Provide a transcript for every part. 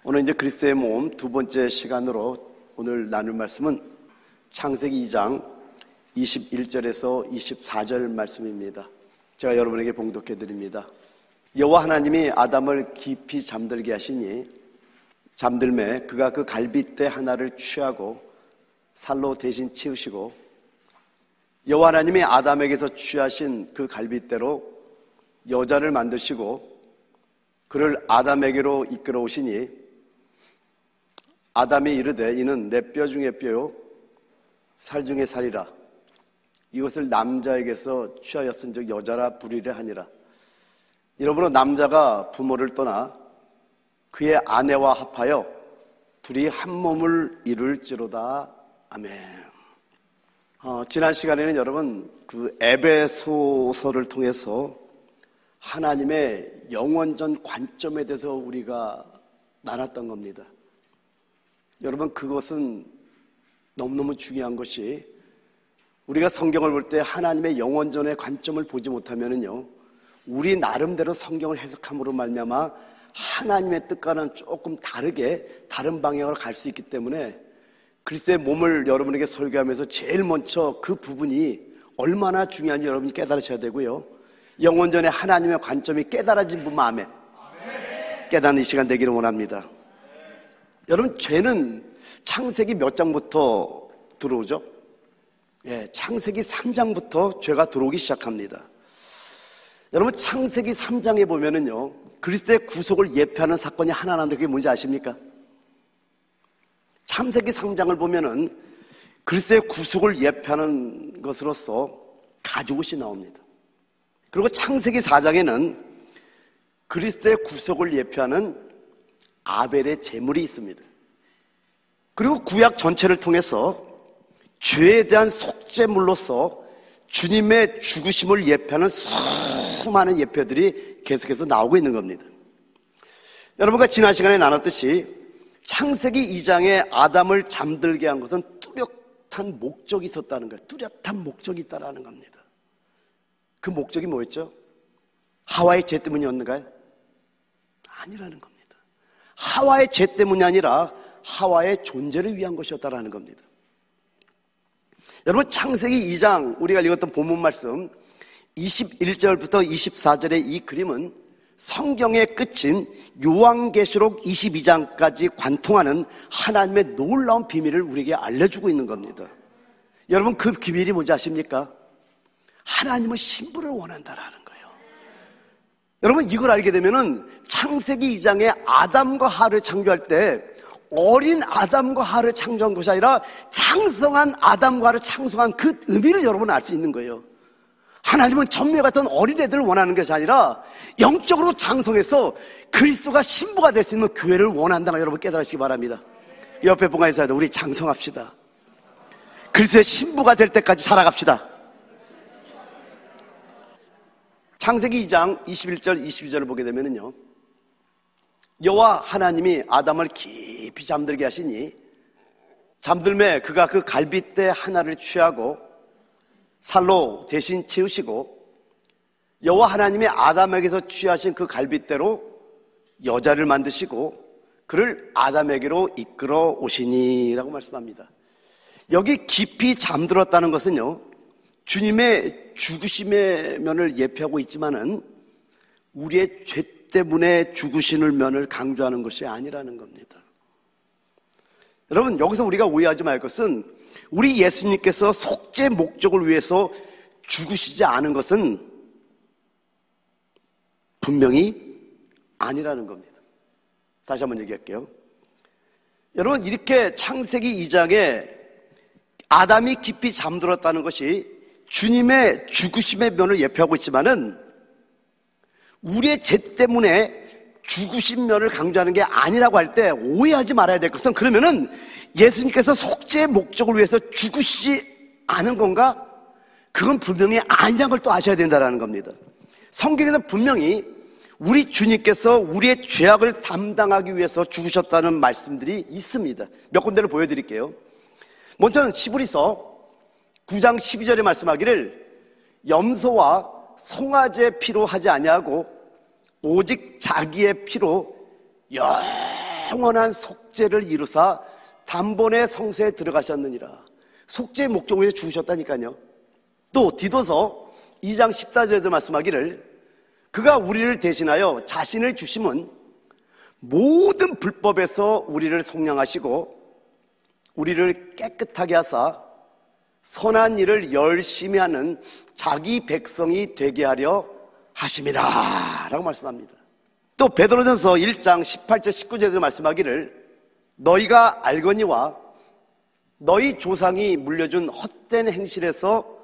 오늘 이제 그리스도의 몸 두 번째 시간으로 오늘 나눌 말씀은 창세기 2장 21절에서 24절 말씀입니다. 제가 여러분에게 봉독해 드립니다. 여호와 하나님이 아담을 깊이 잠들게 하시니 잠들매 그가 그 갈빗대 하나를 취하고 살로 대신 치우시고 여호와 하나님이 아담에게서 취하신 그 갈빗대로 여자를 만드시고 그를 아담에게로 이끌어 오시니 아담이 이르되 이는 내 뼈 중에 뼈요 살 중에 살이라. 이것을 남자에게서 취하였은즉 여자라 부리려 하니라. 이러므로 남자가 부모를 떠나 그의 아내와 합하여 둘이 한 몸을 이룰지로다. 아멘. 지난 시간에는 여러분 그 에베소서를 통해서 하나님의 영원전 관점에 대해서 우리가 나눴던 겁니다. 여러분 그것은 너무너무 중요한 것이 우리가 성경을 볼 때 하나님의 영원전의 관점을 보지 못하면은요 우리 나름대로 성경을 해석함으로 말미암아 하나님의 뜻과는 조금 다르게 다른 방향으로 갈 수 있기 때문에 그리스도의 몸을 여러분에게 설교하면서 제일 먼저 그 부분이 얼마나 중요한지 여러분이 깨달으셔야 되고요, 영원전의 하나님의 관점이 깨달아진 분 마음에 깨닫는 이 시간 되기를 원합니다. 여러분 죄는 창세기 몇 장부터 들어오죠? 창세기 3장부터 죄가 들어오기 시작합니다. 여러분 창세기 3장에 보면은요 그리스도의 구속을 예표하는 사건이 하나 나는데 그게 뭔지 아십니까? 창세기 3장을 보면은 그리스도의 구속을 예표하는 것으로서 가죽옷이 나옵니다. 그리고 창세기 4장에는 그리스도의 구속을 예표하는 아벨의 제물이 있습니다. 그리고 구약 전체를 통해서 죄에 대한 속죄물로서 주님의 죽으심을 예표하는 수많은 예표들이 계속해서 나오고 있는 겁니다. 여러분과 지난 시간에 나눴듯이 창세기 2장에 아담을 잠들게 한 것은 뚜렷한 목적이 있었다는 거예요. 뚜렷한 목적이 있다는 겁니다. 그 목적이 뭐였죠? 하와의 죄 때문이었는가요? 아니라는 겁니다. 하와의 죄 때문이 아니라 하와의 존재를 위한 것이었다는 겁니다. 여러분 창세기 2장 우리가 읽었던 본문 말씀 21절부터 24절의 이 그림은 성경의 끝인 요한계시록 22장까지 관통하는 하나님의 놀라운 비밀을 우리에게 알려주고 있는 겁니다. 여러분 그 비밀이 뭔지 아십니까? 하나님은 신부를 원한다라는 거예요. 여러분 이걸 알게 되면은 창세기 2장에 아담과 하와를 창조할 때 어린 아담과 하와를 창조한 것이 아니라 장성한 아담과 하와를 창조한 그 의미를 여러분은 알 수 있는 거예요. 하나님은 전매 같은 어린애들을 원하는 것이 아니라 영적으로 장성해서 그리스도가 신부가 될 수 있는 교회를 원한다는 걸 여러분 깨달으시기 바랍니다. 옆에 봉화에서 우리 장성합시다. 그리스도의 신부가 될 때까지 살아갑시다. 창세기 2장 21절 22절을 보게 되면은요 여호와 하나님이 아담을 깊이 잠들게 하시니 잠들매 그가 그 갈빗대 하나를 취하고 살로 대신 채우시고 여호와 하나님이 아담에게서 취하신 그 갈빗대로 여자를 만드시고 그를 아담에게로 이끌어 오시니라고 말씀합니다. 여기 깊이 잠들었다는 것은요 주님의 죽으심의 면을 예표하고 있지만은 우리의 죄 때문에 죽으시는 면을 강조하는 것이 아니라는 겁니다. 여러분 여기서 우리가 오해하지 말 것은 우리 예수님께서 속죄 목적을 위해서 죽으시지 않은 것은 분명히 아니라는 겁니다. 다시 한번 얘기할게요. 여러분 이렇게 창세기 2장에 아담이 깊이 잠들었다는 것이 주님의 죽으심의 면을 예표하고 있지만은 우리의 죄 때문에 죽으신 면을 강조하는 게 아니라고 할 때 오해하지 말아야 될 것은 그러면은 예수님께서 속죄의 목적을 위해서 죽으시지 않은 건가? 그건 분명히 아니라는 걸 또 아셔야 된다는 겁니다. 성경에서 분명히 우리 주님께서 우리의 죄악을 담당하기 위해서 죽으셨다는 말씀들이 있습니다. 몇 군데를 보여드릴게요. 먼저는 히브리서 9장 12절에 말씀하기를 염소와 송아지의 피로 하지 아니하고 오직 자기의 피로 영원한 속죄를 이루사 단번에 성소에 들어가셨느니라. 속죄의 목적을 위해서 죽으셨다니까요. 또 디도서 2장 14절에도 말씀하기를 그가 우리를 대신하여 자신을 주심은 모든 불법에서 우리를 속량하시고 우리를 깨끗하게 하사 선한 일을 열심히 하는 자기 백성이 되게 하려 하심이라 라고 말씀합니다. 또 베드로전서 1장 18절 19절에도 말씀하기를 너희가 알거니와 너희 조상이 물려준 헛된 행실에서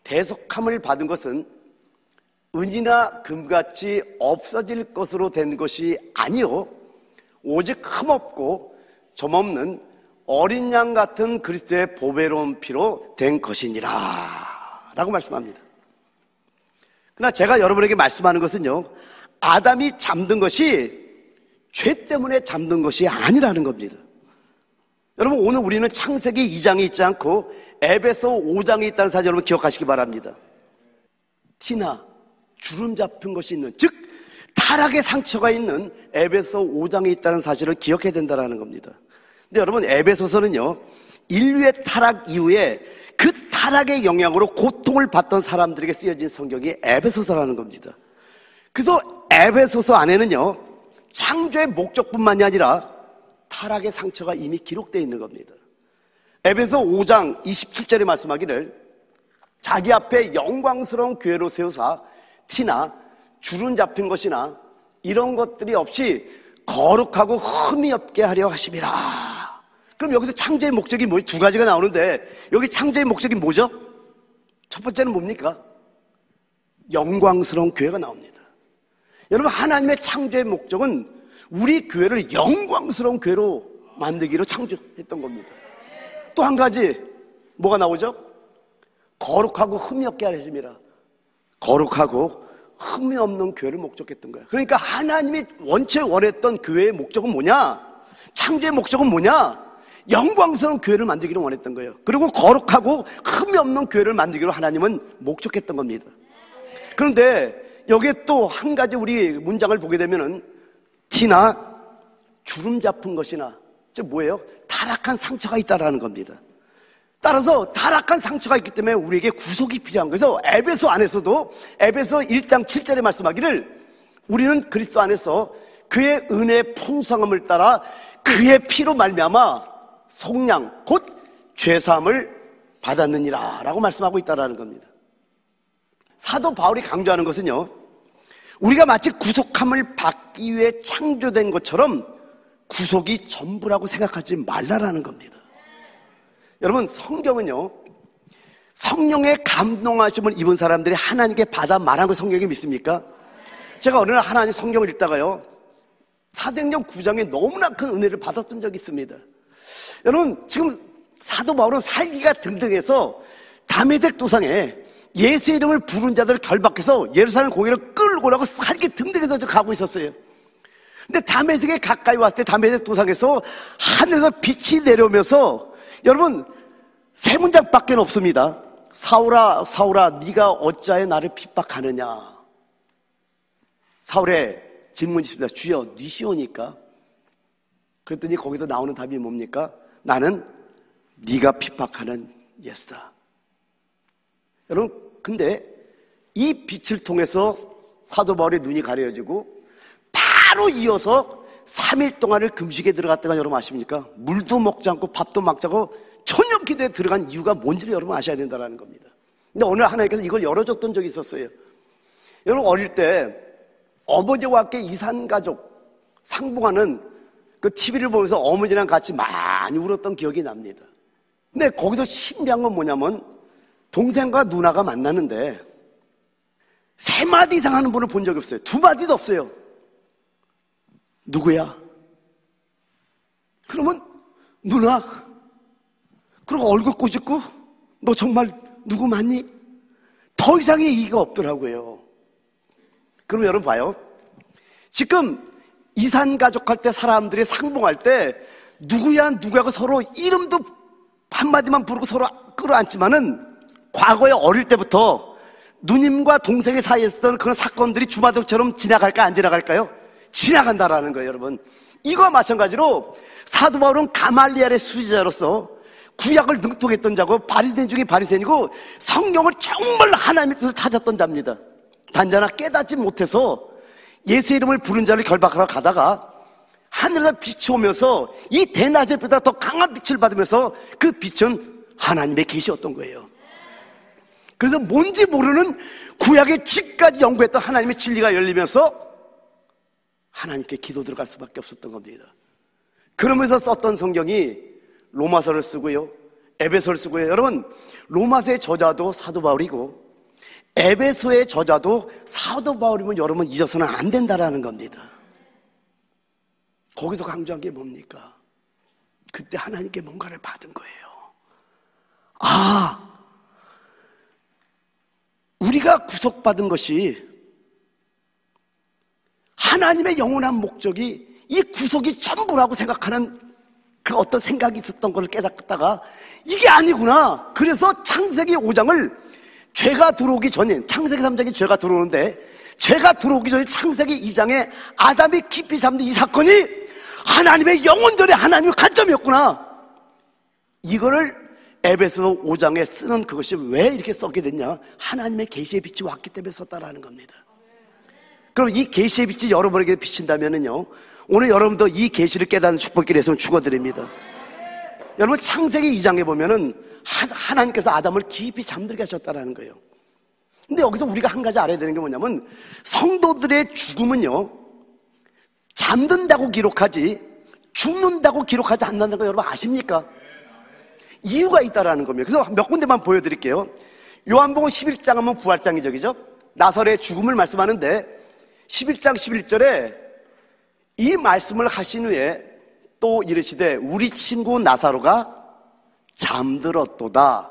대속함을 받은 것은 은이나 금같이 없어질 것으로 된 것이 아니요 오직 흠없고 점없는 어린 양 같은 그리스도의 보배로운 피로 된 것이니라 라고 말씀합니다. 그러나 제가 여러분에게 말씀하는 것은요, 아담이 잠든 것이 죄 때문에 잠든 것이 아니라는 겁니다. 여러분, 오늘 우리는 창세기 2장에 있지 않고 에베소 5장에 있다는 사실 여러분 기억하시기 바랍니다. 티나 주름 잡힌 것이 있는, 즉 타락의 상처가 있는 에베소 5장에 있다는 사실을 기억해야 된다는 겁니다. 근데 여러분, 에베소서는요, 인류의 타락 이후에 그 타락의 영향으로 고통을 받던 사람들에게 쓰여진 성경이 에베소서라는 겁니다. 그래서 에베소서 안에는요, 창조의 목적뿐만이 아니라 타락의 상처가 이미 기록되어 있는 겁니다. 에베소 5장 27절에 말씀하기를 자기 앞에 영광스러운 교회로 세우사 티나 주름 잡힌 것이나 이런 것들이 없이 거룩하고 흠이 없게 하려 하심이라. 그럼 여기서 창조의 목적이 뭐예요? 두 가지가 나오는데 여기 창조의 목적이 뭐죠? 첫 번째는 뭡니까? 영광스러운 교회가 나옵니다. 여러분, 하나님의 창조의 목적은 우리 교회를 영광스러운 교회로 만들기로 창조했던 겁니다. 또 한 가지 뭐가 나오죠? 거룩하고 흠이 없게 하심이라. 거룩하고 흠이 없는 교회를 목적했던 거예요. 그러니까 하나님이 원체 원했던 교회의 목적은 뭐냐? 창조의 목적은 뭐냐? 영광스러운 교회를 만들기를 원했던 거예요. 그리고 거룩하고 흠이 없는 교회를 만들기로 하나님은 목적했던 겁니다. 그런데 여기에 또 한 가지 우리 문장을 보게 되면은 티나 주름 잡힌 것이나, 즉 뭐예요? 타락한 상처가 있다라는 겁니다. 따라서 타락한 상처가 있기 때문에 우리에게 구속이 필요한 거예요. 그래서 에베소 안에서도 에베소 1장 7절에 말씀하기를 우리는 그리스도 안에서 그의 은혜의 풍성함을 따라 그의 피로 말미암아 속량 곧 죄사함을 받았느니라 라고 말씀하고 있다라는 겁니다. 사도 바울이 강조하는 것은요, 우리가 마치 구속함을 받기 위해 창조된 것처럼 구속이 전부라고 생각하지 말라라는 겁니다. 여러분, 성경은요, 성령의 감동하심을 입은 사람들이 하나님께 받아 말한 걸 성경이 믿습니까? 제가 어느 날 하나님 성경을 읽다가요, 사도행전 9장에 너무나 큰 은혜를 받았던 적이 있습니다. 여러분, 지금 사도 바울은 살기가 등등해서 다메섹 도상에 예수의 이름을 부른 자들을 결박해서 예루살렘 공회를 끌고 오라고 살기 등등해서 가고 있었어요. 근데 다메섹에 가까이 왔을 때 다메섹 도상에서 하늘에서 빛이 내려오면서, 여러분, 세 문장밖에 없습니다. 사울아 사울아 네가 어찌하여 나를 핍박하느냐. 사울의 질문이 있습니다. 주여 니시오니까? 그랬더니 거기서 나오는 답이 뭡니까? 나는 네가 핍박하는 예수다. 여러분, 근데 이 빛을 통해서 사도 바울의 눈이 가려지고 바로 이어서 3일 동안을 금식에 들어갔다가 여러분 아십니까? 물도 먹지 않고 밥도 먹지 않고 저녁 기도에 들어간 이유가 뭔지를 여러분 아셔야 된다는 겁니다. 근데 오늘 하나님께서 이걸 열어줬던 적이 있었어요. 여러분, 어릴 때 어머니와 함께 이산가족 상봉하는 그 TV를 보면서 어머니랑 같이 많이 울었던 기억이 납니다. 근데 거기서 신기한 건 뭐냐면 동생과 누나가 만나는데 3마디 이상 하는 분을 본 적이 없어요. 2마디도 없어요. 누구야? 그러면 누나. 그리고 얼굴 꼬집고 너 정말 누구 맞니? 더 이상의 얘기가 없더라고요. 그럼 여러분 봐요. 지금 이산가족 할 때 사람들이 상봉할 때 누구야 누구야고 서로 이름도 한마디만 부르고 서로 끌어안지만은 과거에 어릴 때부터 누님과 동생의 사이에 있었던 그런 사건들이 주마등처럼 지나갈까 안 지나갈까요? 지나간다라는 거예요. 여러분, 이거와 마찬가지로 사도 바울은 가말리엘의 수지자로서 구약을 능통했던 자고 바리새인 중에 바리새인이고 성경을 정말 하나님의 뜻을 찾았던 자입니다. 단지 하나 깨닫지 못해서 예수의 이름을 부른 자를 결박하러 가다가 하늘에서 빛이 오면서 이 대낮의 빛보다 더 강한 빛을 받으면서 그 빛은 하나님의 계시였던 거예요. 그래서 뭔지 모르는 구약의 지까지 연구했던 하나님의 진리가 열리면서 하나님께 기도 들어갈 수밖에 없었던 겁니다. 그러면서 썼던 성경이 로마서를 쓰고요, 에베소를 쓰고요. 여러분, 로마서의 저자도 사도 바울이고 에베소의 저자도 사도 바울이면 여러분 잊어서는 안 된다라는 겁니다. 거기서 강조한 게 뭡니까? 그때 하나님께 뭔가를 받은 거예요. 우리가 구속받은 것이 하나님의 영원한 목적이 이 구속이 전부라고 생각하는 그 어떤 생각이 있었던 걸 깨닫다가 이게 아니구나. 그래서 창세기 5장을 죄가 들어오기 전에, 창세기 3장에 죄가 들어오는데 죄가 들어오기 전에 창세기 2장에 아담이 깊이 잠든 이 사건이 하나님의 영원전의 하나님의 관점이었구나. 이거를 에베소 5장에 쓰는 그것이 왜 이렇게 썼게 됐냐? 하나님의 계시의 빛이 왔기 때문에 썼다라는 겁니다. 그럼 이 계시의 빛이 여러분에게 비친다면은요, 오늘 여러분도 이 계시를 깨닫는 축복기를 했으면 축원드립니다. 여러분, 창세기 2장에 보면은 하나님께서 아담을 깊이 잠들게 하셨다라는 거예요. 근데 여기서 우리가 한 가지 알아야 되는 게 뭐냐면 성도들의 죽음은요, 잠든다고 기록하지 죽는다고 기록하지 않는다는 거 여러분 아십니까? 이유가 있다라는 겁니다. 그래서 몇 군데만 보여드릴게요. 요한복음 11장 하면 부활장이죠, 그죠? 나사로의 죽음을 말씀하는데 11장 11절에 이 말씀을 하신 후에 또 이르시되 우리 친구 나사로가 잠들었도다.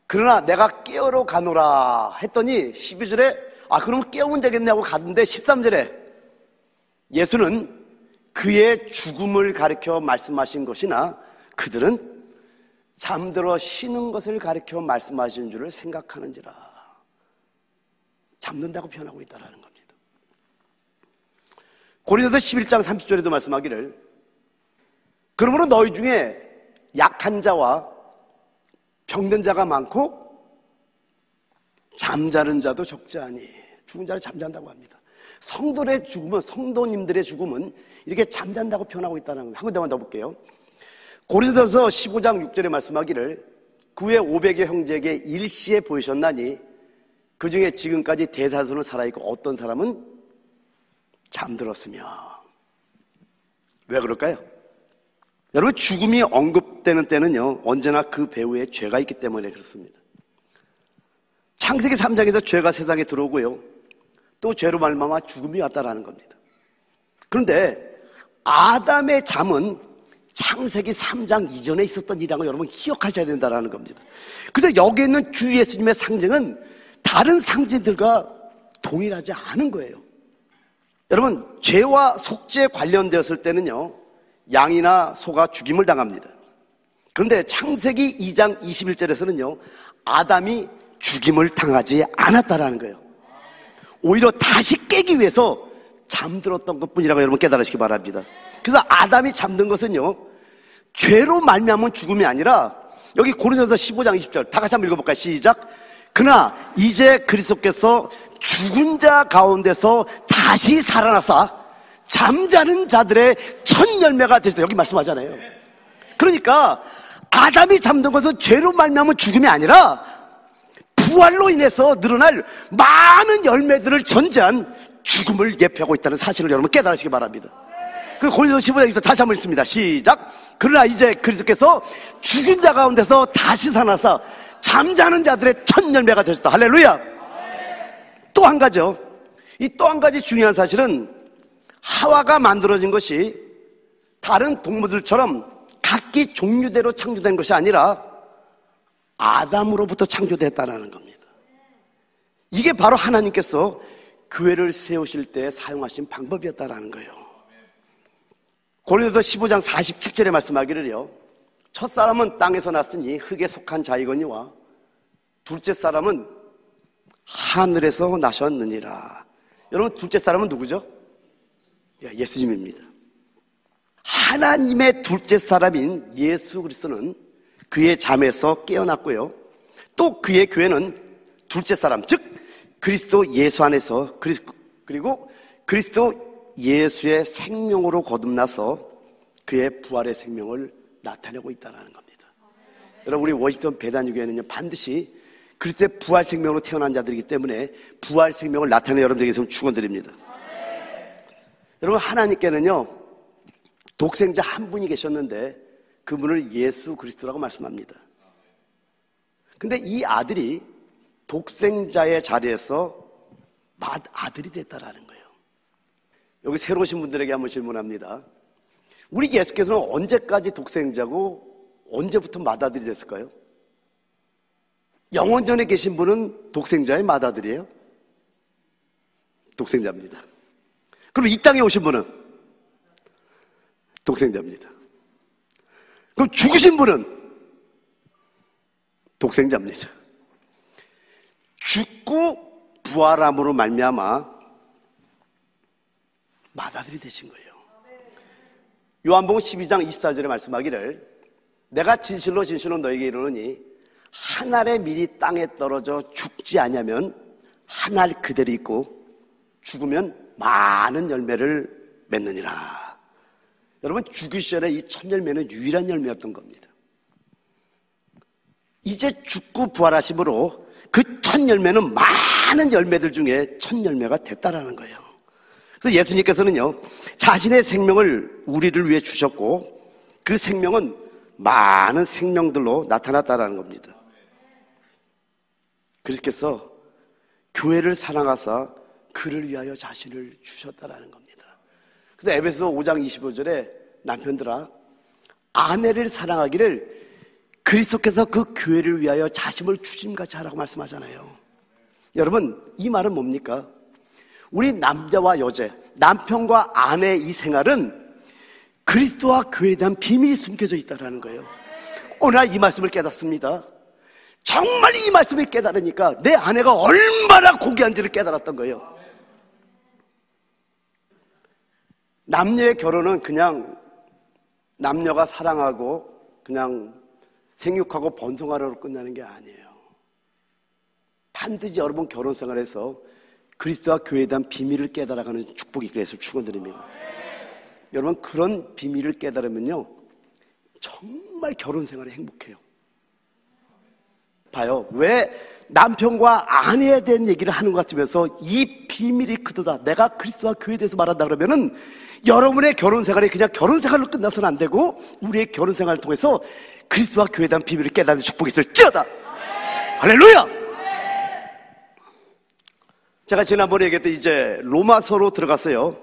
그러나 내가 깨우러 가노라 했더니 12절에 그럼 깨우면 되겠냐고 갔는데 13절에 예수는 그의 죽음을 가리켜 말씀하신 것이나 그들은 잠들어 쉬는 것을 가리켜 말씀하신 줄을 생각하는지라. 잠든다고 표현하고 있다는 겁니다. 고린도서 11장 30절에도 말씀하기를 그러므로 너희 중에 약한 자와 병든 자가 많고 잠자는 자도 적지 아니. 죽은 자를 잠잔다고 합니다. 성도의 죽음은, 성도님들의 죽음은 이렇게 잠잔다고 표현하고 있다는 겁니다. 한 군데만 더 볼게요. 고린도서 15장 6절에 말씀하기를 그 후에 500여 형제에게 일시에 보이셨나니 그 중에 지금까지 대다수는 살아있고 어떤 사람은 잠들었으며. 왜 그럴까요? 여러분, 죽음이 언급되는 때는요, 언제나 그 배후에 죄가 있기 때문에 그렇습니다. 창세기 3장에서 죄가 세상에 들어오고요, 또 죄로 말미암아 죽음이 왔다라는 겁니다. 그런데 아담의 잠은 창세기 3장 이전에 있었던 일이라고 여러분 기억하셔야 된다는 겁니다. 그래서 여기 있는 주 예수님의 상징은 다른 상징들과 동일하지 않은 거예요. 여러분, 죄와 속죄에 관련되었을 때는요, 양이나 소가 죽임을 당합니다. 그런데 창세기 2장 21절에서는요, 아담이 죽임을 당하지 않았다라는 거예요. 오히려 다시 깨기 위해서 잠들었던 것뿐이라고 여러분 깨달으시기 바랍니다. 그래서 아담이 잠든 것은요, 죄로 말미암은 죽음이 아니라 여기 고린도서 15장 20절 다 같이 한번 읽어볼까요? 시작. 그러나 이제 그리스도께서 죽은 자 가운데서 다시 살아나사 잠자는 자들의 첫 열매가 되셨다. 여기 말씀하잖아요. 그러니까 아담이 잠든 것은 죄로 말미암은 죽음이 아니라 부활로 인해서 늘어날 많은 열매들을 전제한 죽음을 예표하고 있다는 사실을 여러분 깨달으시기 바랍니다. 그 고린도서 15장에서 다시 한번 읽습니다. 시작. 그러나 이제 그리스도께서 죽은 자 가운데서 다시 살아나사 잠자는 자들의 첫 열매가 되셨다. 할렐루야. 또 한 가지요. 이 또 한 가지 중요한 사실은 하와가 만들어진 것이 다른 동물들처럼 각기 종류대로 창조된 것이 아니라 아담으로부터 창조됐다는 겁니다. 이게 바로 하나님께서 교회를 세우실 때 사용하신 방법이었다는 거예요. 고린도서 15장 47절에 말씀하기를요, 첫사람은 땅에서 났으니 흙에 속한 자이거니와 둘째 사람은 하늘에서 나셨느니라. 여러분, 둘째 사람은 누구죠? 예수님입니다. 하나님의 둘째 사람인 예수 그리스도는 그의 잠에서 깨어났고요. 또 그의 교회는 둘째 사람, 즉 그리스도 예수 안에서 그리고 그리스도 예수의 생명으로 거듭나서 그의 부활의 생명을 나타내고 있다는 겁니다. 여러분, 우리 워싱턴 배단유교회는요, 반드시 그리스도의 부활 생명으로 태어난 자들이기 때문에 부활 생명을 나타내는 여러분들에게서 축원드립니다. 여러분, 하나님께는요 독생자 한 분이 계셨는데 그분을 예수 그리스도라고 말씀합니다. 근데 이 아들이 독생자의 자리에서 맏아들이 됐다라는 거예요. 여기 새로 오신 분들에게 한번 질문합니다. 우리 예수께서는 언제까지 독생자고 언제부터 맏아들이 됐을까요? 영원전에 계신 분은 독생자의 맏아들이에요? 독생자입니다. 그럼 이 땅에 오신 분은 독생자입니다. 그럼 죽으신 분은 독생자입니다. 죽고 부활함으로 말미암아 맏아들이 되신 거예요. 요한복음 12장 24절에 말씀하기를 내가 진실로 진실로 너에게 이르노니 한 알의 밀이 땅에 떨어져 죽지 아니하면 한 알 그대로 있고 죽으면 많은 열매를 맺느니라. 여러분, 죽기 전에 이 첫 열매는 유일한 열매였던 겁니다. 이제 죽고 부활하심으로 그 첫 열매는 많은 열매들 중에 첫 열매가 됐다라는 거예요. 그래서 예수님께서는요 자신의 생명을 우리를 위해 주셨고 그 생명은 많은 생명들로 나타났다라는 겁니다. 그리스도께서 교회를 사랑하사 그를 위하여 자신을 주셨다라는 겁니다. 그래서 에베소 5장 25절에 남편들아 아내를 사랑하기를 그리스도께서 그 교회를 위하여 자신을 주심같이 하라고 말씀하잖아요. 여러분, 이 말은 뭡니까? 우리 남자와 여자, 남편과 아내의 이 생활은 그리스도와 교회에 대한 비밀이 숨겨져 있다는 거예요. 오늘 이 말씀을 깨닫습니다. 정말 이 말씀을 깨달으니까 내 아내가 얼마나 고귀한지를 깨달았던 거예요. 남녀의 결혼은 그냥 남녀가 사랑하고 그냥 생육하고 번성하려고 끝나는 게 아니에요. 반드시 여러분 결혼 생활에서 그리스도와 교회에 대한 비밀을 깨달아가는 축복이 있기를 축원드립니다. 여러분, 그런 비밀을 깨달으면요 정말 결혼 생활이 행복해요. 봐요. 왜 남편과 아내에 대한 얘기를 하는 것 같으면서 이 비밀이 크도다. 내가 그리스도와 교회에 대해서 말한다 그러면은 여러분의 결혼 생활이 그냥 결혼 생활로 끝나서는 안 되고 우리의 결혼 생활을 통해서 그리스도와 교회에 대한 비밀을 깨닫는 축복이 있을지어다. 할렐루야! 제가 지난번에 얘기했던 이제 로마서로 들어갔어요.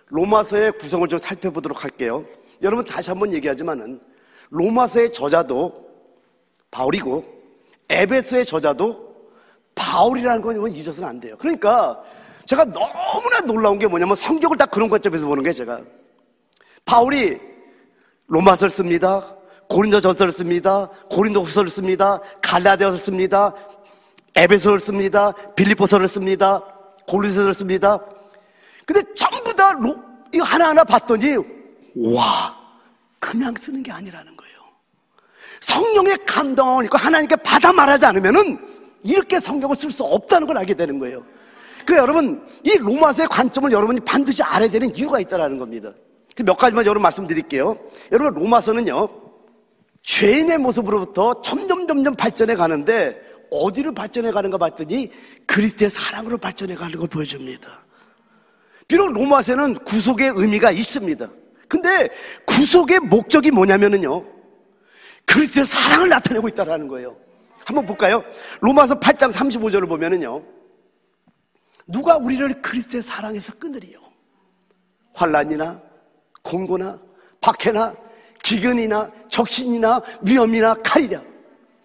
로마서의 구성을 좀 살펴보도록 할게요. 여러분, 다시 한번 얘기하지만은 로마서의 저자도 바울이고 에베소의 저자도 바울이라는 건 잊어서는 안 돼요. 그러니까 제가 너무나 놀라운 게 뭐냐면 성경을 다 그런 관점에서 보는 게 제가 바울이 로마서를 씁니다. 고린도전서를 씁니다. 고린도후서를 씁니다. 갈라디아서를 씁니다. 에베소를 씁니다. 빌립보서를 씁니다. 고린도서를 씁니다. 근데 전부 다 이거 하나하나 봤더니 와, 그냥 쓰는 게 아니라는 거예요. 성령의 감동을 입고 하나님께 받아 말하지 않으면은 이렇게 성경을 쓸 수 없다는 걸 알게 되는 거예요. 그러니까 여러분, 이 로마서의 관점을 여러분이 반드시 알아야 되는 이유가 있다는 겁니다. 몇 가지만 여러분 말씀드릴게요. 여러분, 로마서는요 죄인의 모습으로부터 점점 발전해 가는데 어디로 발전해 가는가 봤더니 그리스도의 사랑으로 발전해 가는 걸 보여줍니다. 비록 로마서에는 구속의 의미가 있습니다. 근데 구속의 목적이 뭐냐면은요 그리스도의 사랑을 나타내고 있다는 거예요. 한번 볼까요? 로마서 8장 35절을 보면은요 누가 우리를 그리스도의 사랑에서 끊으리요? 환난이나 공고나 박해나 기근이나 적신이나 위험이나 칼이랴.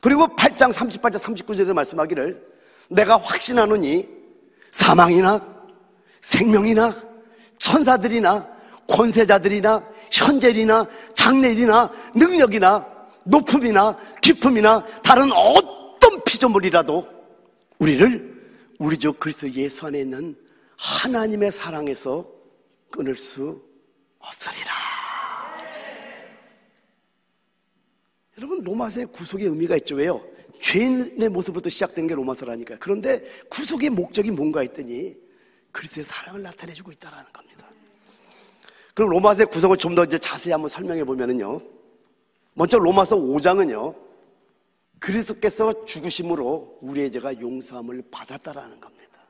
그리고 8장 38절 39절에 말씀하기를 내가 확신하노니 사망이나 생명이나 천사들이나 권세자들이나 현재일이나 장래일이나 능력이나 높음이나 깊음이나 다른 어떤 피조물이라도 우리를 우리 주 그리스도 예수 안에 있는 하나님의 사랑에서 끊을 수 없으리라. 여러분, 로마서의 구속의 의미가 있죠. 왜요? 죄인의 모습으로부터 시작된 게 로마서라니까요. 그런데 구속의 목적이 뭔가 했더니 그리스도의 사랑을 나타내주고 있다는 겁니다. 그럼 로마서의 구속을 좀 더 이제 자세히 한번 설명해 보면은요. 먼저 로마서 5장은요. 그리스도께서 죽으심으로 우리의 죄가 용서함을 받았다라는 겁니다.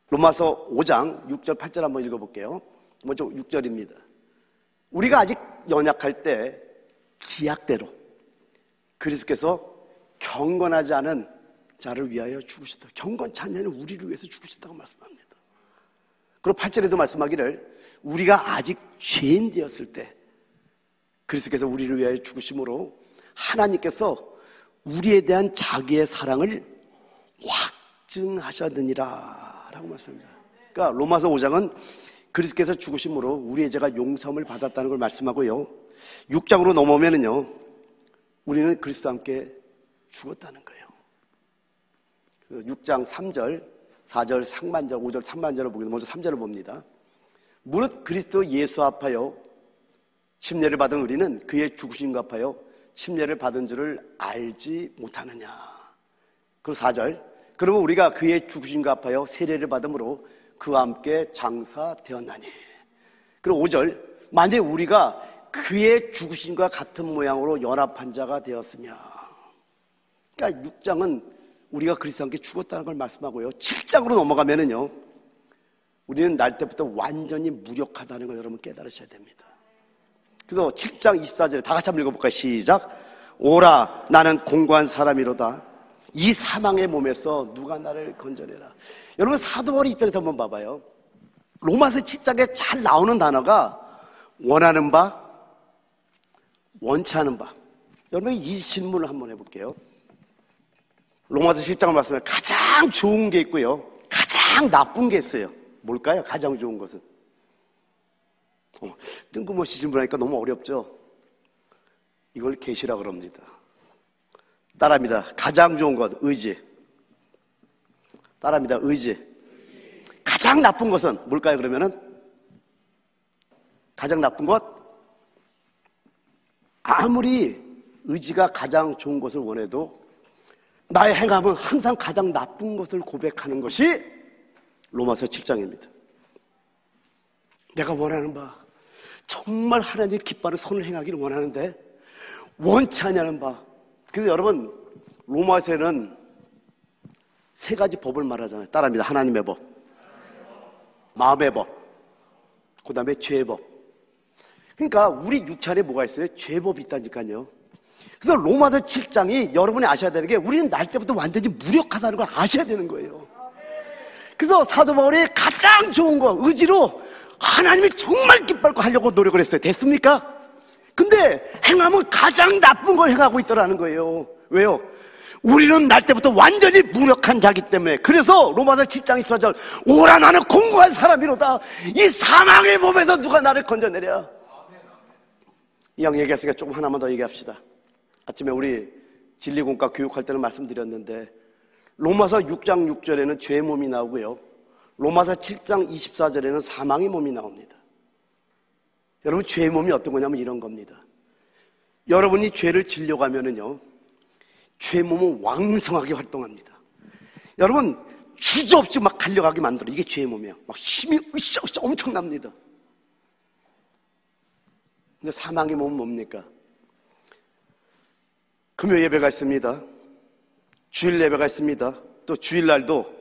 로마서 5장 6절 8절 한번 읽어볼게요. 먼저 6절입니다. 우리가 아직 연약할 때 기약대로 그리스도께서 경건하지 않은 자를 위하여 죽으셨다. 경건치 않은 우리를 위해서 죽으셨다고 말씀합니다. 그리고 8절에도 말씀하기를 우리가 아직 죄인 되었을 때 그리스도께서 우리를 위하여 죽으심으로 하나님께서 우리에 대한 자기의 사랑을 확증하셨느니라 라고 말씀합니다. 그러니까 로마서 5장은 그리스도께서 죽으심으로 우리의 죄가 용서함을 받았다는 걸 말씀하고요. 6장으로 넘어오면은요, 우리는 그리스도와 함께 죽었다는 거예요. 6장 3절, 4절, 상반절, 5절, 3반절을 보기도 먼저 3절을 봅니다. 무릇 그리스도 예수 앞하여 침례를 받은 우리는 그의 죽으심과 합하여 침례를 받은 줄을 알지 못하느냐. 그리고 4절, 그러면 우리가 그의 죽으심과 합하여 세례를 받음으로 그와 함께 장사되었나니. 그리고 5절, 만약에 우리가 그의 죽으심과 같은 모양으로 연합한 자가 되었으며. 그러니까 6장은 우리가 그리스도와 함께 죽었다는 걸 말씀하고요. 7장으로 넘어가면은요, 우리는 날 때부터 완전히 무력하다는 걸 여러분 깨달으셔야 됩니다. 그래서 7장 24절에 다 같이 한번 읽어볼까요? 시작. 오라 나는 공고한 사람이로다. 이 사망의 몸에서 누가 나를 건져내라. 여러분, 사도 바울의 입장에서 한번 봐봐요. 로마서 7장에 잘 나오는 단어가 원하는 바, 원치 않은 바. 여러분, 이 질문을 한번 해볼게요. 로마서 7장을 말씀하면 가장 좋은 게 있고요, 가장 나쁜 게 있어요. 뭘까요? 가장 좋은 것은? 뜬금없이 질문하니까 너무 어렵죠? 이걸 계시라고 그럽니다. 따라합니다. 가장 좋은 것, 의지. 따라합니다. 의지. 가장 나쁜 것은 뭘까요, 그러면은? 가장 나쁜 것? 아무리 의지가 가장 좋은 것을 원해도 나의 행함은 항상 가장 나쁜 것을 고백하는 것이 로마서 7장입니다. 내가 원하는 바, 정말 하나님의 기뻐하는 선을 행하기를 원하는데 원치 않냐는 바. 그래서 여러분, 로마서에는 세 가지 법을 말하잖아요. 따라합니다. 하나님의 법, 마음의 법, 그 다음에 죄의 법. 그러니까 우리 육체 안에 뭐가 있어요? 죄법이 있다니까요. 그래서 로마서 7장이 여러분이 아셔야 되는 게, 우리는 날 때부터 완전히 무력하다는 걸 아셔야 되는 거예요. 그래서 사도 바울이 가장 좋은 거, 의지로 하나님이 정말 기뻐하고 하려고 노력을 했어요. 됐습니까? 근데 행하면 가장 나쁜 걸 행하고 있더라는 거예요. 왜요? 우리는 날 때부터 완전히 무력한 자기 때문에. 그래서 로마서 7장 24절, 오라 나는 공고한 사람이로다. 이 사망의 몸에서 누가 나를 건져내랴. 이왕 얘기했으니까 조금 하나만 더 얘기합시다. 아침에 우리 진리공과 교육할 때는 말씀드렸는데, 로마서 6장 6절에는 죄의 몸이 나오고요, 로마서 7장 24절에는 사망의 몸이 나옵니다. 여러분, 죄의 몸이 어떤 거냐면 이런 겁니다. 여러분이 죄를 지려고 하면은요, 죄의 몸은 왕성하게 활동합니다. 여러분, 주저없이 막 달려가게 만들어. 이게 죄의 몸이에요. 막 힘이 으쌰으쌰 엄청납니다. 근데 사망의 몸은 뭡니까? 금요 예배가 있습니다. 주일 예배가 있습니다. 또 주일날도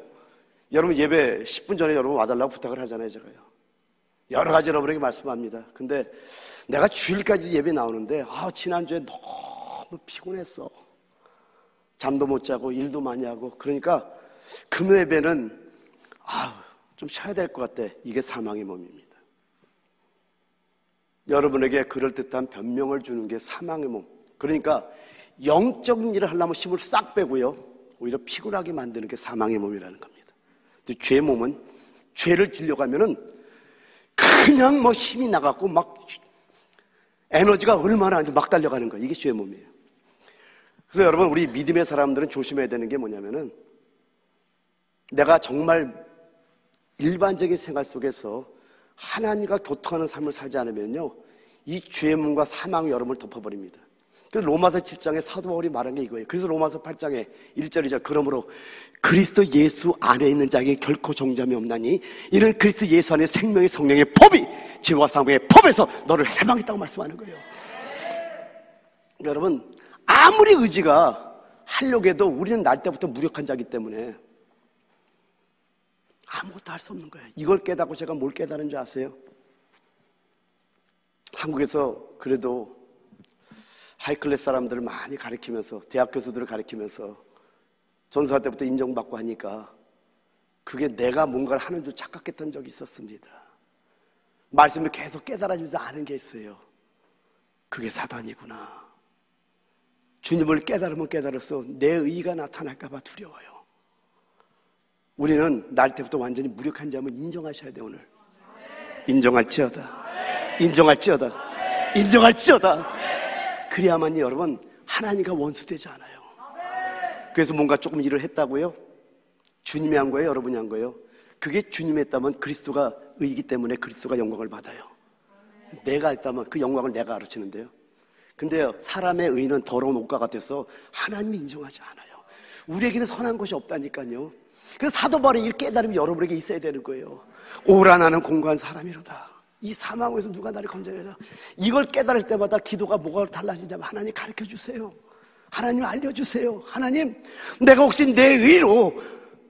여러분 예배 10분 전에 여러분 와달라고 부탁을 하잖아요, 제가요. 여러 가지 여러분에게 말씀합니다. 근데 내가 주일까지 예배 나오는데, 지난주에 너무 피곤했어. 잠도 못 자고 일도 많이 하고. 그러니까 금요 예배는 좀 쉬어야 될 것 같아. 이게 사망의 몸입니다. 여러분에게 그럴듯한 변명을 주는 게 사망의 몸. 그러니까 영적인 일을 하려면 힘을 싹 빼고요, 오히려 피곤하게 만드는 게 사망의 몸이라는 겁니다. 근데 죄의 몸은 죄를 지려고 하면은 그냥 뭐 힘이 나갖고 막 에너지가 얼마나 막 달려가는 거예요. 이게 죄의 몸이에요. 그래서 여러분, 우리 믿음의 사람들은 조심해야 되는 게 뭐냐면은, 내가 정말 일반적인 생활 속에서 하나님과 교통하는 삶을 살지 않으면요, 이 죄의 몸과 사망이 여러분을 덮어버립니다. 그 로마서 7장에 사도 바울이 말한 게 이거예요. 그래서 로마서 8장에 1절이죠. 그러므로 그리스도 예수 안에 있는 자에게 결코 정죄함이 없나니 이는 그리스도 예수 안에 생명의 성령의 법이 죄와 사망의 법에서 너를 해방했다고 말씀하는 거예요. 여러분, 아무리 의지가 하려고 해도 우리는 날 때부터 무력한 자이기 때문에 아무것도 할 수 없는 거예요. 이걸 깨닫고 제가 뭘 깨달은 줄 아세요? 한국에서 그래도 하이클래스 사람들을 많이 가르치면서, 대학 교수들을 가르치면서 전수할 때부터 인정받고 하니까 그게 내가 뭔가를 하는 줄 착각했던 적이 있었습니다. 말씀을 계속 깨달아지면서 아는 게 있어요. 그게 사단이구나. 주님을 깨달으면 깨달았어. 내 의의가 나타날까 봐 두려워요. 우리는 날 때부터 완전히 무력한 자임을 인정하셔야 돼요. 오늘 인정할지어다. 인정할지어다. 인정할지어다. 그래야만이 여러분 하나님과 원수되지 않아요. 그래서 뭔가 조금 일을 했다고요? 주님이 한 거예요? 여러분이 한 거예요? 그게 주님이 했다면 그리스도가 의이기 때문에 그리스도가 영광을 받아요. 내가 했다면 그 영광을 내가 가르치는데요. 근데요, 사람의 의는 더러운 옷과 같아서 하나님이 인정하지 않아요. 우리에게는 선한 것이 없다니까요. 그래서 사도 바울의 이 깨달음이 여러분에게 있어야 되는 거예요. 오라 나는 공고한 사람이로다. 이 사망에서 누가 나를 건져내라. 이걸 깨달을 때마다 기도가 뭐가 달라지냐면 하나님 가르쳐 주세요. 하나님 알려주세요. 하나님, 내가 혹시 내 의로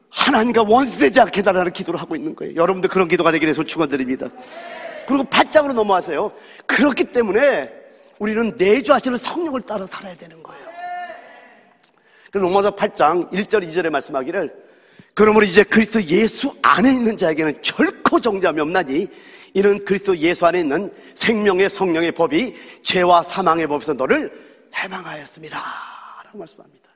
하나님과 원수되지 않게 해달라는 기도를 하고 있는 거예요. 여러분들 그런 기도가 되기를 축원드립니다. 그리고 8장으로 넘어와서요. 그렇기 때문에 우리는 내주하시는 성령을 따라 살아야 되는 거예요. 그래서 로마서 8장 1절 2절에 말씀하기를 그러므로 이제 그리스도 예수 안에 있는 자에게는 결코 정죄함이 없나니 이는 그리스도 예수 안에 있는 생명의 성령의 법이 죄와 사망의 법에서 너를 해방하였습니다 라고 말씀합니다.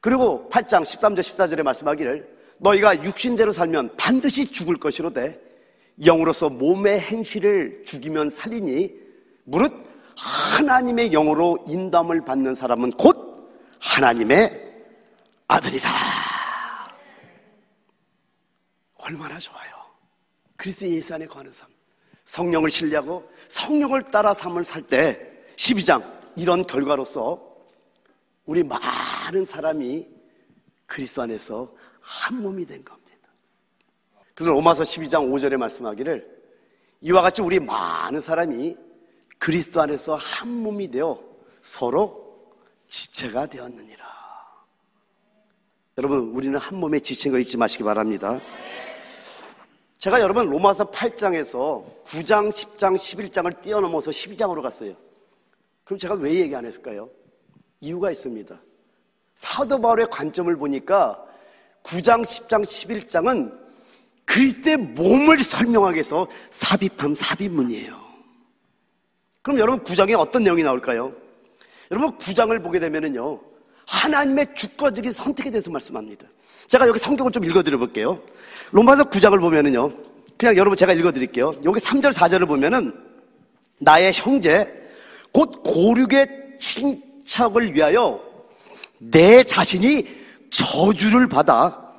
그리고 8장 13절 14절에 말씀하기를 너희가 육신대로 살면 반드시 죽을 것이로되 영으로서 몸의 행실을 죽이면 살리니 무릇 하나님의 영으로 인도함을 받는 사람은 곧 하나님의 아들이다. 얼마나 좋아요. 그리스도 예수 안에 거하는 삶, 성령을 신뢰하고 성령을 따라 삶을 살 때 12장 이런 결과로서 우리 많은 사람이 그리스도 안에서 한 몸이 된 겁니다. 그래서 로마서 12장 5절에 말씀하기를 이와 같이 우리 많은 사람이 그리스도 안에서 한 몸이 되어 서로 지체가 되었느니라. 여러분, 우리는 한 몸에 지친 거 잊지 마시기 바랍니다. 제가 여러분 로마서 8장에서 9장, 10장, 11장을 뛰어넘어서 12장으로 갔어요. 그럼 제가 왜 얘기 안 했을까요? 이유가 있습니다. 사도 바울의 관점을 보니까 9장, 10장, 11장은 그리스도의 몸을 설명하기 위해서 삽입한 삽입문이에요. 그럼 여러분 9장에 어떤 내용이 나올까요? 여러분 9장을 보게 되면은요, 하나님의 주권적인 선택에 대해서 말씀합니다. 제가 여기 성경을 좀 읽어드려 볼게요. 로마서 9장을 보면은요, 그냥 여러분 제가 읽어드릴게요. 여기 3절 4절을 보면은 나의 형제 곧 고륙의 친척을 위하여 내 자신이 저주를 받아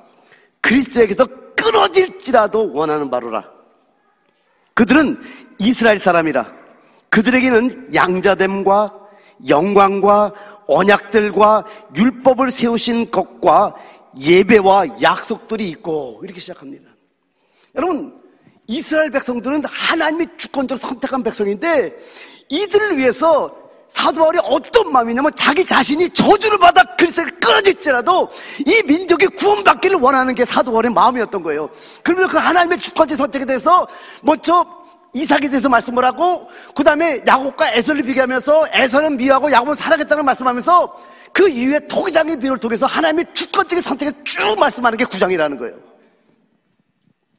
그리스도에게서 끊어질지라도 원하는 바로라. 그들은 이스라엘 사람이라. 그들에게는 양자됨과 영광과 언약들과 율법을 세우신 것과 예배와 약속들이 있고, 이렇게 시작합니다. 여러분, 이스라엘 백성들은 하나님이 주권적으로 선택한 백성인데 이들을 위해서 사도 바울이 어떤 마음이냐면 자기 자신이 저주를 받아 그리스도에 끊어질지라도 이 민족이 구원받기를 원하는 게 사도 바울의 마음이었던 거예요. 그러면서 그 하나님의 주권적 선택에 대해서 먼저 이삭에 대해서 말씀을 하고, 그 다음에 야곱과 에서를 비교하면서 에서는 미워하고 야곱은 사랑했다는 말씀하면서 그 이후에 토기장의 비유를 통해서 하나님의 주권적인 선택에 쭉 말씀하는 게 9장이라는 거예요.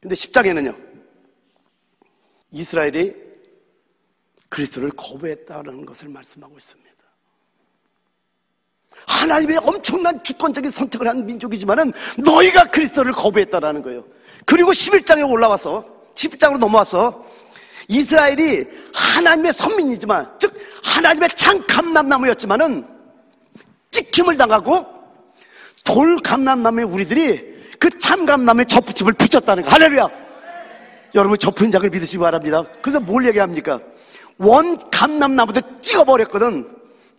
근데 10장에는요, 이스라엘이 그리스도를 거부했다는 것을 말씀하고 있습니다. 하나님의 엄청난 주권적인 선택을 한 민족이지만은 너희가 그리스도를 거부했다라는 거예요. 그리고 11장에 올라와서 11장으로 넘어와서 이스라엘이 하나님의 선민이지만, 즉 하나님의 참 감람나무였지만은 찍힘을 당하고 돌 감람나무의 우리들이 그 참 감람나무의 젖붙임을 붙였다는 거. 할렐루야. 여러분, 젖붙임작을 믿으시기 바랍니다. 그래서 뭘 얘기합니까? 원 감람나무도 찍어버렸거든.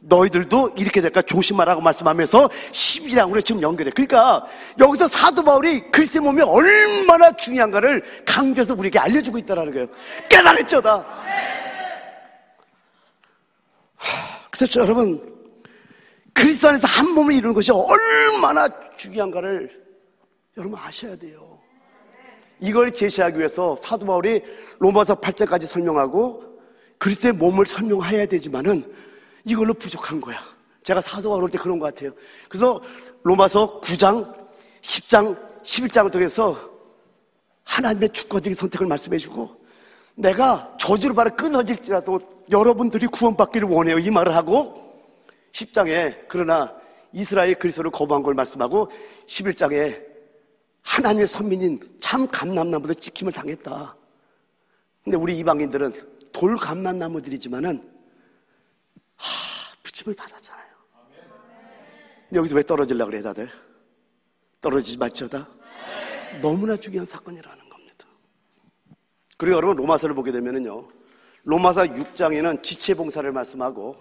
너희들도 이렇게 될까 조심하라고 말씀하면서 11장으로 지금 연결해. 그러니까 여기서 사도 바울이 그리스도의 몸이 얼마나 중요한가를 강조해서 우리에게 알려주고 있다는 거예요. 깨달았죠다. 그래서 여러분, 그리스도 안에서 한 몸을 이루는 것이 얼마나 중요한가를 여러분 아셔야 돼요. 이걸 제시하기 위해서 사도 바울이 로마서 8장까지 설명하고 그리스도의 몸을 설명해야 되지만은 이걸로 부족한 거야. 제가 사도 바울 올 때 그런 것 같아요. 그래서 로마서 9장, 10장, 11장을 통해서 하나님의 주권적인 선택을 말씀해주고, 내가 저주로 바로 끊어질지라도 여러분들이 구원받기를 원해요, 이 말을 하고, 10장에 그러나 이스라엘 그리스도를 거부한 걸 말씀하고, 11장에 하나님의 선민인 참 감람나무도 찍힘을 당했다. 근데 우리 이방인들은 돌 감람나무들이지만은 부침을 받았잖아요. 근데 여기서 왜 떨어지려고 그래 다들? 떨어지지 말지어다. 너무나 중요한 사건이라는 겁니다. 그리고 여러분, 로마서를 보게 되면은요, 로마서 6장에는 지체 봉사를 말씀하고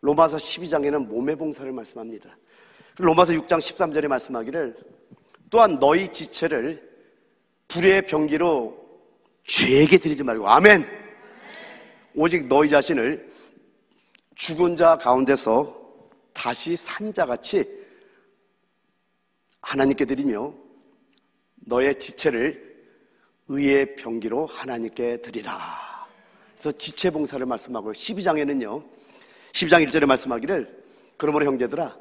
로마서 12장에는 몸의 봉사를 말씀합니다. 로마서 6장 13절에 말씀하기를, 또한 너희 지체를 불의 병기로 죄에게 드리지 말고, 아멘. 오직 너희 자신을 죽은 자 가운데서 다시 산 자같이 하나님께 드리며 너의 지체를 의의 병기로 하나님께 드리라. 그래서 지체 봉사를 말씀하고, 12장에는요 12장 1절에 말씀하기를, 그러므로 형제들아,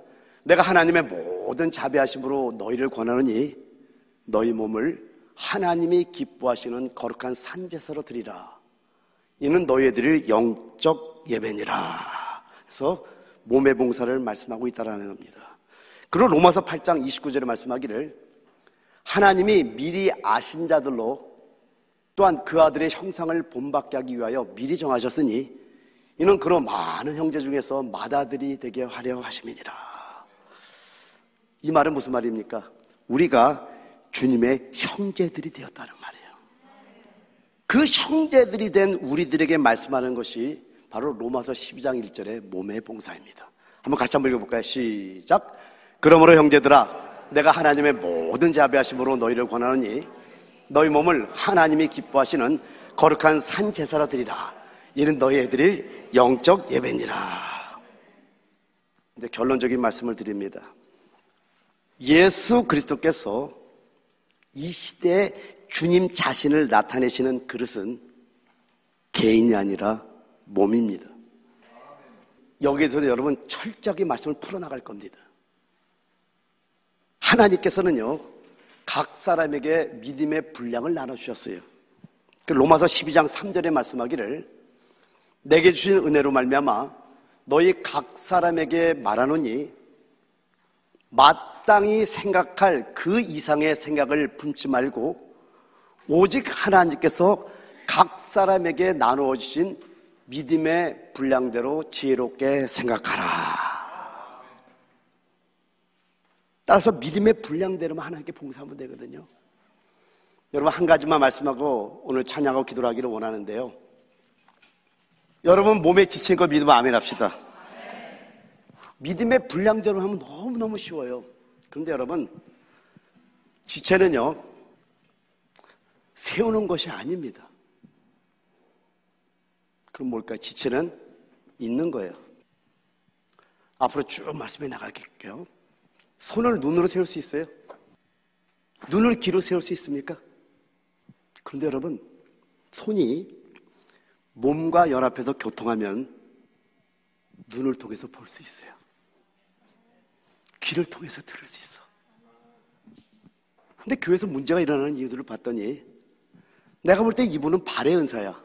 내가 하나님의 모든 자비하심으로 너희를 권하노니 너희 몸을 하나님이 기뻐하시는 거룩한 산제사로 드리라. 이는 너희에 드릴 영적 예배니라. 그래서 몸의 봉사를 말씀하고 있다는 겁니다. 그리고 로마서 8장 29절에 말씀하기를, 하나님이 미리 아신 자들로 또한 그 아들의 형상을 본받게 하기 위하여 미리 정하셨으니 이는 그로 많은 형제 중에서 맏아들이 되게 하려 하심이니라. 이 말은 무슨 말입니까? 우리가 주님의 형제들이 되었다는 말이에요. 그 형제들이 된 우리들에게 말씀하는 것이 바로 로마서 12장 1절의 몸의 봉사입니다. 한번 같이 한번 읽어볼까요? 시작. 그러므로 형제들아, 내가 하나님의 모든 자비하심으로 너희를 권하노니 너희 몸을 하나님이 기뻐하시는 거룩한 산 제사라 드리라. 이는 너희에 드릴 영적 예배니라. 이제 결론적인 말씀을 드립니다. 예수 그리스도께서 이 시대에 주님 자신을 나타내시는 그릇은 개인이 아니라 몸입니다. 여기에서 여러분 철저하게 말씀을 풀어나갈 겁니다. 하나님께서는요, 각 사람에게 믿음의 분량을 나눠주셨어요. 로마서 12장 3절에 말씀하기를, 내게 주신 은혜로 말미암아 너희 각 사람에게 말하노니 마땅히 생각할 그 이상의 생각을 품지 말고 오직 하나님께서 각 사람에게 나누어 주신 믿음의 분량대로 지혜롭게 생각하라. 따라서 믿음의 분량대로만 하나님께 봉사하면 되거든요. 여러분, 한 가지만 말씀하고 오늘 찬양하고 기도를 하기를 원하는데요, 여러분 몸에 지친 거 믿으면 아멘 합시다. 믿음의 분량대로 하면 너무너무 쉬워요. 그런데 여러분, 지체는요 세우는 것이 아닙니다. 그럼 뭘까요? 지체는 있는 거예요. 앞으로 쭉 말씀해 나갈게요. 손을 눈으로 세울 수 있어요? 눈을 귀로 세울 수 있습니까? 그런데 여러분, 손이 몸과 연합해서 교통하면 눈을 통해서 볼 수 있어요. 귀를 통해서 들을 수 있어. 근데 교회에서 문제가 일어나는 이유들을 봤더니, 내가 볼 때 이분은 발의 은사야.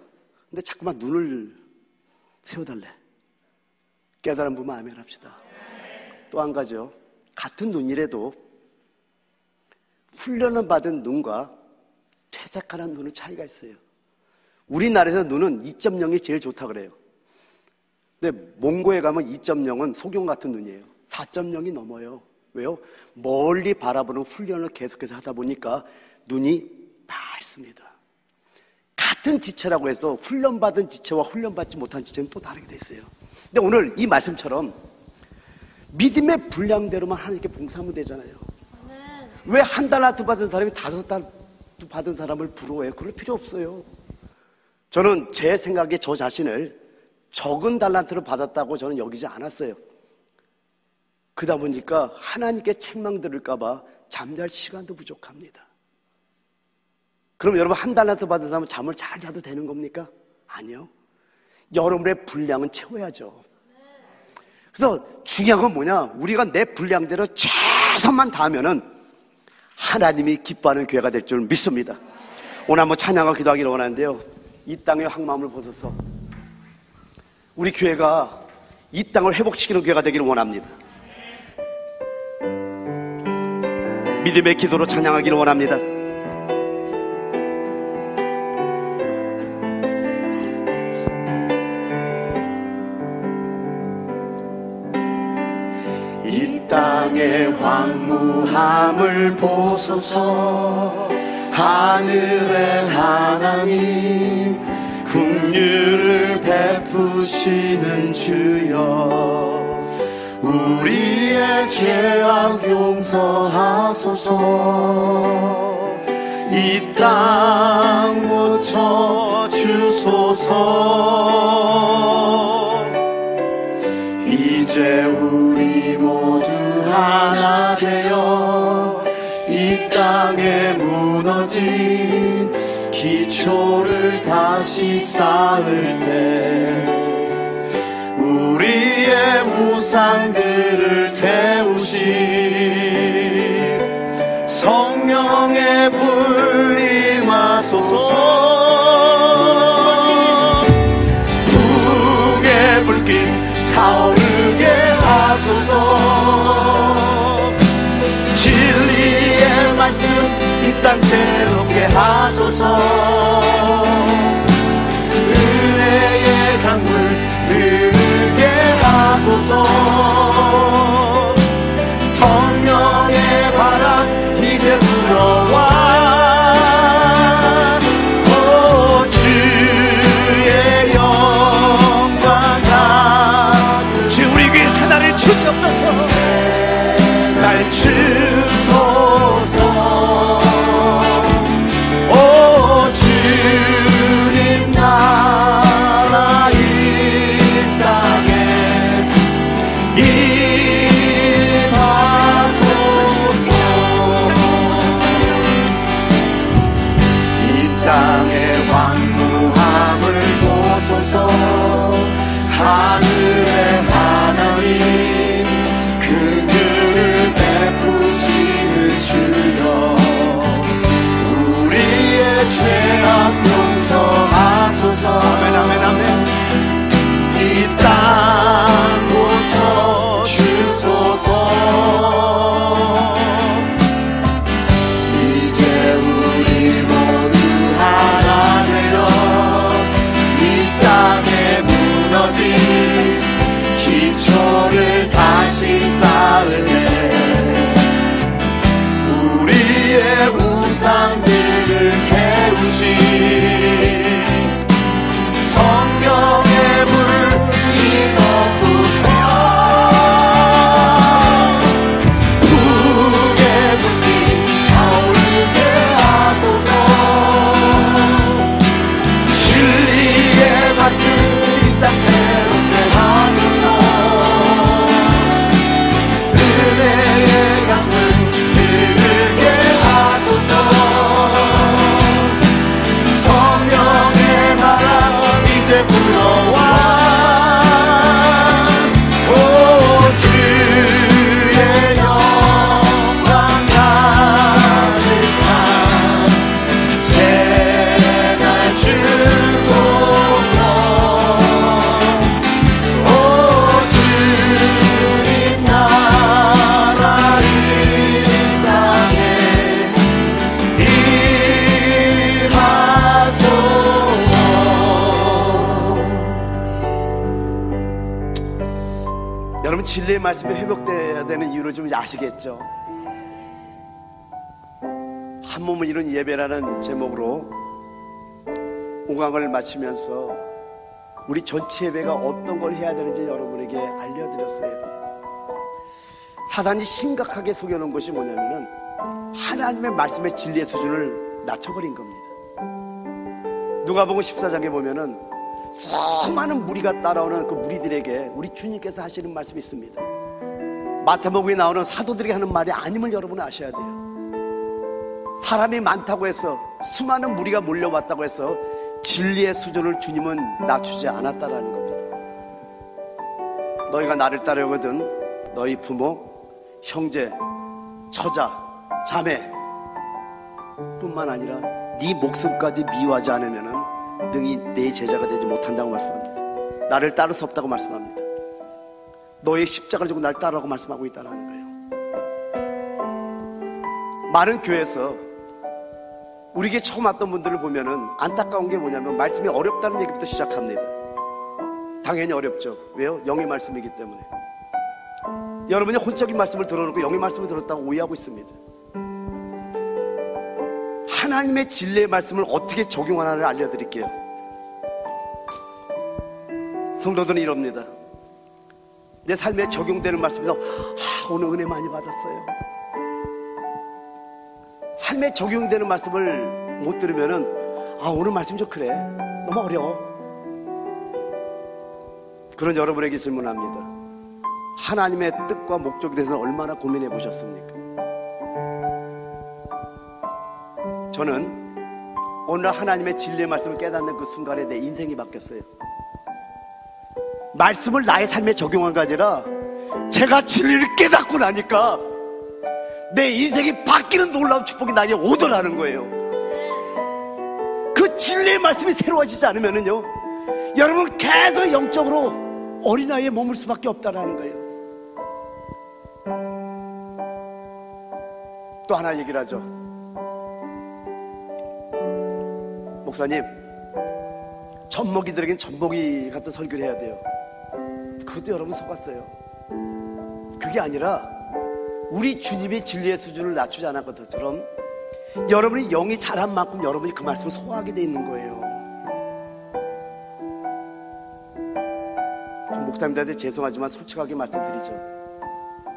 근데 자꾸만 눈을 세워달래. 깨달은 분만 아멘 합시다. 또 한 가지요. 같은 눈이라도 훈련을 받은 눈과 퇴색하는 눈은 차이가 있어요. 우리나라에서 눈은 2.0이 제일 좋다 그래요. 근데 몽고에 가면 2.0은 소경 같은 눈이에요. 4.0이 넘어요. 왜요? 멀리 바라보는 훈련을 계속해서 하다 보니까 눈이 밝습니다. 같은 지체라고 해서 훈련받은 지체와 훈련받지 못한 지체는 또 다르게 돼 있어요. 근데 오늘 이 말씀처럼 믿음의 분량대로만 하나님께 봉사하면 되잖아요. 왜 한 달란트 받은 사람이 5달란트 받은 사람을 부러워해요? 그럴 필요 없어요. 저는 제 생각에 저 자신을 적은 달란트를 받았다고 저는 여기지 않았어요. 그러다 보니까 하나님께 책망 들을까봐 잠잘 시간도 부족합니다. 그럼 여러분 한 달란트 받은 사람은 잠을 잘 자도 되는 겁니까? 아니요. 여러분의 분량은 채워야죠. 그래서 중요한 건 뭐냐? 우리가 내 분량대로 최선만 다하면은 하나님이 기뻐하는 교회가 될 줄 믿습니다. 오늘 한번 찬양하고 기도하기를 원하는데요. 이 땅의 황망함을 벗어서 우리 교회가 이 땅을 회복시키는 교회가 되기를 원합니다. 믿음의 기도로 찬양하기를 원합니다. 이 땅의 황무함을 보소서. 하늘의 하나님 긍휼을 베푸시는 주여, 우리의 죄악 용서하소서. 이 땅 고쳐 주소서. 이제 우리 모두 하나 되어 이 땅에 무너진 기초를 다시 쌓을 때 우리의 우상들을 태우시 성령의 불 임하소서. 북의 불길 타오르게 하소서. 진리의 말씀 이 땅 새롭게 하소서. 은혜의 강물 흐르게 하소서. 성령의 바람 이제 불어와. 오 주의 영광 가득 지금 우리 교회 새날을 주시옵소서. 날 주소서. 오 주님 나라 이 땅에 임하소서. 이 땅의 황무함을 보소서. 하늘의 하나님 긍휼을 베푸시는 주여, 우리의 죄악 용서하소서. 아멘 아멘 아멘. 이 땅 고쳐 주소서. 이제 우리 모두 하나 되어 이 땅에 무너진 기초를 다시 쌓을 때 우리의 우상들을 태우시 성령의 불 임하소서. 북의 불길 타오르게 하소서. 진리의 말씀 이 땅 새롭게 하소서. 은혜의 강물 흐르게 하소서. 성령의 바람 이제 불어와. 오 주의 영광 가득한 새날 주소서. 오 주님 나라 이 땅에 임하소서. 여러분 진리의 말씀이 회복돼야 되는 이유를 좀 아시겠죠? 한 몸을 이룬 예배라는 제목으로 오강을 마치면서 우리 전체 예배가 어떤 걸 해야 되는지 여러분에게 알려드렸어요. 사단이 심각하게 속여놓은 것이 뭐냐면은 하나님의 말씀의 진리의 수준을 낮춰버린 겁니다. 누가복음 14장에 보면은 수많은 무리가 따라오는 그 무리들에게 우리 주님께서 하시는 말씀이 있습니다. 마태복음에 나오는 사도들이 하는 말이 아님을 여러분은 아셔야 돼요. 사람이 많다고 해서, 수많은 무리가 몰려왔다고 해서 진리의 수준을 주님은 낮추지 않았다라는 겁니다. 너희가 나를 따르거든 너희 부모, 형제, 처자, 자매 뿐만 아니라 네 목숨까지 미워하지 않으면 능히 내 제자가 되지 못한다고 말씀합니다. 나를 따를 수 없다고 말씀합니다. 너의 십자가를 지고 나를 따르라고 말씀하고 있다는 거예요. 많은 교회에서 우리에게 처음 왔던 분들을 보면은 안타까운 게 뭐냐면 말씀이 어렵다는 얘기부터 시작합니다. 당연히 어렵죠. 왜요? 영의 말씀이기 때문에. 여러분이 혼적인 말씀을 들어놓고 영의 말씀을 들었다고 오해하고 있습니다. 하나님의 진리의 말씀을 어떻게 적용하나를 알려드릴게요. 성도들은 이럽니다. 내 삶에 적용되는 말씀에서 오늘 은혜 많이 받았어요. 삶에 적용이 되는 말씀을 못 들으면은 오늘 말씀 좀 그래, 너무 어려워. 그런 여러분에게 질문합니다. 하나님의 뜻과 목적에 대해서 얼마나 고민해 보셨습니까? 저는 오늘 하나님의 진리의 말씀을 깨닫는 그 순간에 내 인생이 바뀌었어요. 말씀을 나의 삶에 적용한 게 아니라 제가 진리를 깨닫고 나니까 내 인생이 바뀌는 놀라운 축복이 나에게 오더라는 거예요. 그 진리의 말씀이 새로워지지 않으면요, 여러분 계속 영적으로 어린아이에 머물 수밖에 없다라는 거예요. 또 하나 얘기를 하죠. 목사님, 젖먹이들에겐 젖먹이 같은 설교를 해야 돼요. 그것도 여러분 속았어요. 그게 아니라 우리 주님이 진리의 수준을 낮추지 않았던 것처럼 여러분이 영이 자란 만큼 여러분이 그 말씀을 소화하게 돼 있는 거예요. 목사님들한테 죄송하지만 솔직하게 말씀드리죠.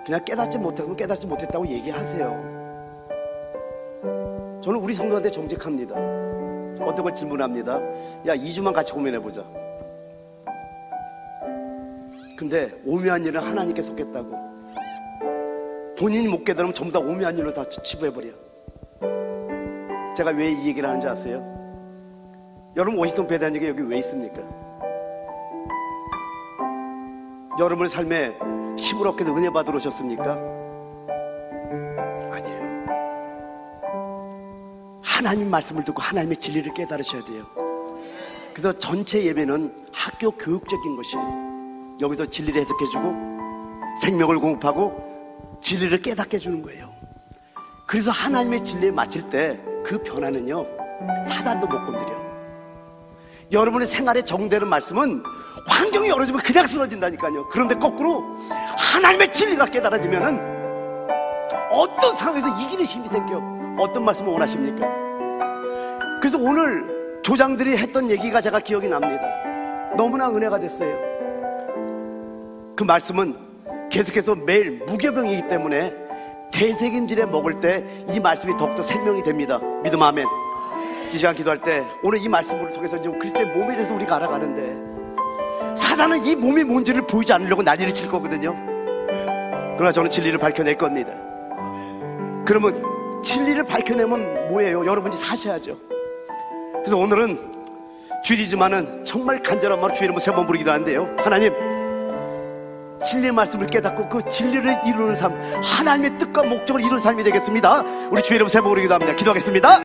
그냥 깨닫지 못했으면 깨닫지 못했다고 얘기하세요. 저는 우리 성도한테 정직합니다. 어떤 걸 질문합니다. 야, 2주만 같이 고민해보자. 근데 오묘한 일은 하나님께 속겠다고. 본인이 못 깨달으면 전부 다 오묘한 일로 다 치부해버려. 제가 왜 이 얘기를 하는지 아세요? 여러분, 워싱턴 배단역에 여기 왜 있습니까? 여러분의 삶에 힘을 얻게 은혜 받으러 오셨습니까? 아니에요. 하나님 말씀을 듣고 하나님의 진리를 깨달으셔야 돼요. 그래서 전체 예배는 학교 교육적인 것이에요. 여기서 진리를 해석해주고 생명을 공급하고 진리를 깨닫게 해주는 거예요. 그래서 하나님의 진리에 맞출 때 그 변화는요, 사단도 못 건드려. 여러분의 생활에 적용되는 말씀은 환경이 어려지면 그냥 쓰러진다니까요. 그런데 거꾸로 하나님의 진리가 깨달아지면은 어떤 상황에서 이기는 힘이 생겨. 어떤 말씀을 원하십니까? 그래서 오늘 조장들이 했던 얘기가 제가 기억이 납니다. 너무나 은혜가 됐어요. 그 말씀은 계속해서 매일 무교병이기 때문에 되새김질에 먹을 때 이 말씀이 더욱더 생명이 됩니다. 믿음 아멘. 이 시간 기도할 때 오늘 이 말씀을 통해서 이제 그리스도의 몸에 대해서 우리가 알아가는데 사단은 이 몸이 뭔지를 보이지 않으려고 난리를 칠 거거든요. 그러나 저는 진리를 밝혀낼 겁니다. 그러면 진리를 밝혀내면 뭐예요? 여러분이 사셔야죠. 그래서 오늘은 주일이지만은 정말 간절한 마음으로 주의 이름을 3번 부르기도 하는데요. 하나님, 진리의 말씀을 깨닫고 그 진리를 이루는 삶, 하나님의 뜻과 목적을 이루는 삶이 되겠습니다. 우리 주의 이름 3번 부르기도 합니다. 기도하겠습니다.